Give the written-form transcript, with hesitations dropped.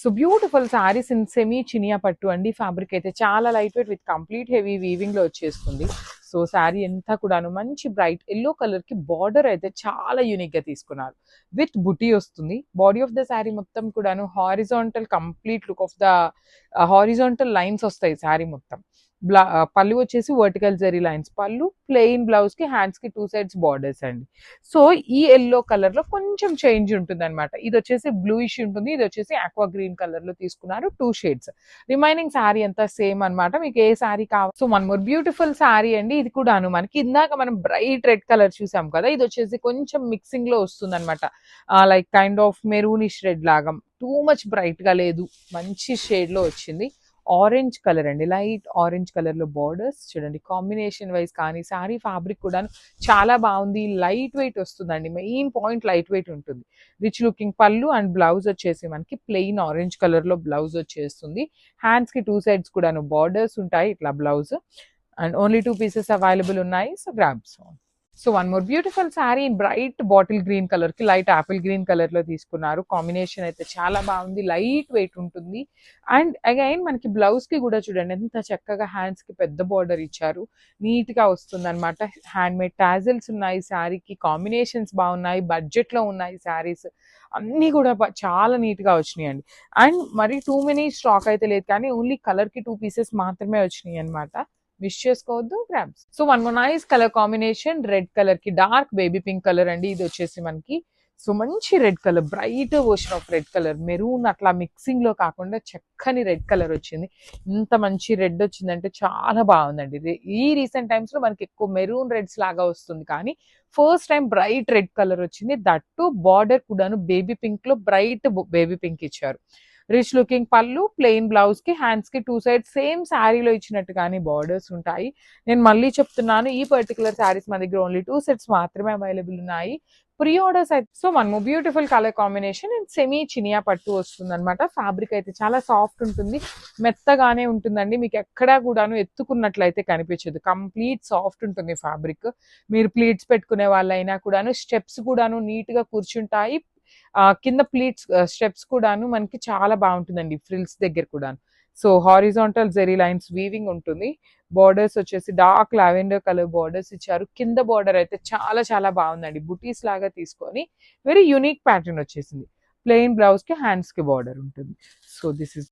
So beautiful saris in semi Chiniya పట్టు అండి. Fabric అయితే చాలా light weight with complete heavy weaving లో వచ్చేస్తుంది. సో శారీ అంతా కూడాను మంచి బ్రైట్ ఎల్లో కలర్ కి బార్డర్ అయితే చాలా యూనిక్ గా తీసుకున్నారు. విత్ బుటీ వస్తుంది. బాడీ ఆఫ్ ద శారీ మొత్తం కూడాను horizontal complete look of the horizontal lines వస్తాయి శారీ మొత్తం. పళ్ళు వచ్చేసి వర్టికల్ జరీ లైన్స్ పళ్ళు, ప్లెయిన్ బ్లౌజ్ కి హ్యాండ్స్ కి 2 సైడ్స్ బార్డర్స్ అండి. సో ఈ ఎల్లో కలర్ లో కొంచెం చేంజ్ ఉంటుంది అనమాట. ఇది వచ్చేసి బ్లూయిష్ ఉంటుంది, ఇది వచ్చేసి ఆక్వా గ్రీన్ కలర్ లో తీసుకున్నారు 2 షేడ్స్. రిమైనింగ్ శారీ అంతా సేమ్ అనమాట. మీకు ఏ శారీ కావాలి. సో 1 మోర్ బ్యూటిఫుల్ శారీ అండి. ఇది కూడాను మనకి ఇందాక మనం బ్రైట్ రెడ్ కలర్ చూసాం కదా, ఇది వచ్చేసి కొంచెం మిక్సింగ్ లో వస్తుంది అనమాట. Like kind of maroonish red లాగా, టూ మచ్ బ్రైట్ గా లేదు, మంచి షేడ్ లో వచ్చింది. ఆరెంజ్ కలర్ అండి, లైట్ ఆరెంజ్ కలర్ లో బార్డర్స్ చూడండి. కాంబినేషన్ వైజ్ కానీ శారీ ఫ్యాబ్రిక్ కూడా చాలా బాగుంది. లైట్ వెయిట్ వస్తుందండి, మెయిన్ పాయింట్ లైట్ వెయిట్ ఉంటుంది. రిచ్ లుకింగ్ పళ్ళు అండ్ బ్లౌజ్ వచ్చేసి మనకి ప్లెయిన్ ఆరెంజ్ కలర్ లో బ్లౌజ్ వచ్చేస్తుంది. హ్యాండ్స్ కి 2 సైడ్స్ కూడాను బార్డర్స్ ఉంటాయి ఇట్లా blouse. And only 2 pieces available ఉన్నాయి. So grabs. So 1 more beautiful sari in bright bottle green colour కి లైట్ ఆపిల్ గ్రీన్ కలర్ లో తీసుకున్నారు. కాంబినేషన్ అయితే చాలా బాగుంది, లైట్ వెయిట్ ఉంటుంది. అండ్ అగైన్ మనకి బ్లౌజ్ కి కూడా చూడండి ఎంత చక్కగా హ్యాండ్స్ కి పెద్ద బార్డర్ ఇచ్చారు. నీట్ గా వస్తుంది అనమాట. హ్యాండ్ మేడ్ టాజిల్స్ ఉన్నాయి శారీకి. కాంబినేషన్స్ బాగున్నాయి, బడ్జెట్ లో ఉన్నాయి శారీస్ అన్ని కూడా చాలా నీట్ గా వచ్చినాయి అండి. అండ్ మరి టూ మెనీ స్టాక్ అయితే లేదు, కానీ ఓన్లీ కలర్ కి 2 పీసెస్ మాత్రమే వచ్చినాయి అనమాట. మిస్ చేసుకోవద్దు, grabs. So 1 more nice colour combination, red colour కి డార్క్ బేబీ పింక్ కలర్ అండి. ఇది వచ్చేసి మనకి సో మంచి red colour, bright version of red colour, maroon అట్లా మిక్సింగ్ లో కాకుండా చక్కని రెడ్ కలర్ వచ్చింది. ఇంత మంచి రెడ్ వచ్చిందంటే చాలా బాగుందండి. ఈ రీసెంట్ టైమ్స్ లో మనకి ఎక్కువ మెరూన్ రెడ్స్ లాగా వస్తుంది, కానీ first time bright red colour వచ్చింది. దట్టు బార్డర్ కూడాను బేబీ పింక్ లో బ్రైట్ బేబీ పింక్ ఇచ్చారు. రిచ్ లుకింగ్ పళ్ళు, ప్లెయిన్ బ్లౌజ్ కి హ్యాండ్స్ కి 2 సైడ్స్ సేమ్ శారీలో ఇచ్చినట్టుగానే బార్డర్స్ ఉంటాయి. నేను మళ్ళీ చెప్తున్నాను, ఈ పర్టికులర్ శారీస్ మన దగ్గర ఓన్లీ 2 సెట్స్ మాత్రమే అవైలబుల్ ఉన్నాయి. ప్రీ ఆర్డర్స్ అయితే so 1 more beautiful colour combination and semi Chiniya పట్టు వస్తుంది అనమాట. ఫ్యాబ్రిక్ అయితే చాలా సాఫ్ట్ ఉంటుంది, మెత్తగానే ఉంటుందండి. మీకు ఎక్కడా కూడాను ఎత్తుకున్నట్లయితే కనిపించదు, కంప్లీట్ సాఫ్ట్ ఉంటుంది ఫ్యాబ్రిక్. మీరు ప్లీట్స్ పెట్టుకునే వాళ్ళైనా కూడాను స్టెప్స్ కూడాను నీట్ గా కూర్చుంటాయి. కింద ప్లీట్స్ స్టెప్స్ కూడాను మనకి చాలా బాగుంటుందండి ఫ్రిల్స్ దగ్గర కూడాను. So horizontal zari lines weaving ఉంటుంది. బార్డర్స్ వచ్చేసి డార్క్ లావెండర్ కలర్ బార్డర్స్ ఇచ్చారు. కింద బార్డర్ అయితే చాలా చాలా బాగుందండి, బుటీస్ లాగా తీసుకొని వెరీ యూనిక్ ప్యాటర్న్ వచ్చేసింది. ప్లెయిన్ బ్లౌజ్ కి హ్యాండ్స్ కి బార్డర్ ఉంటుంది. So this is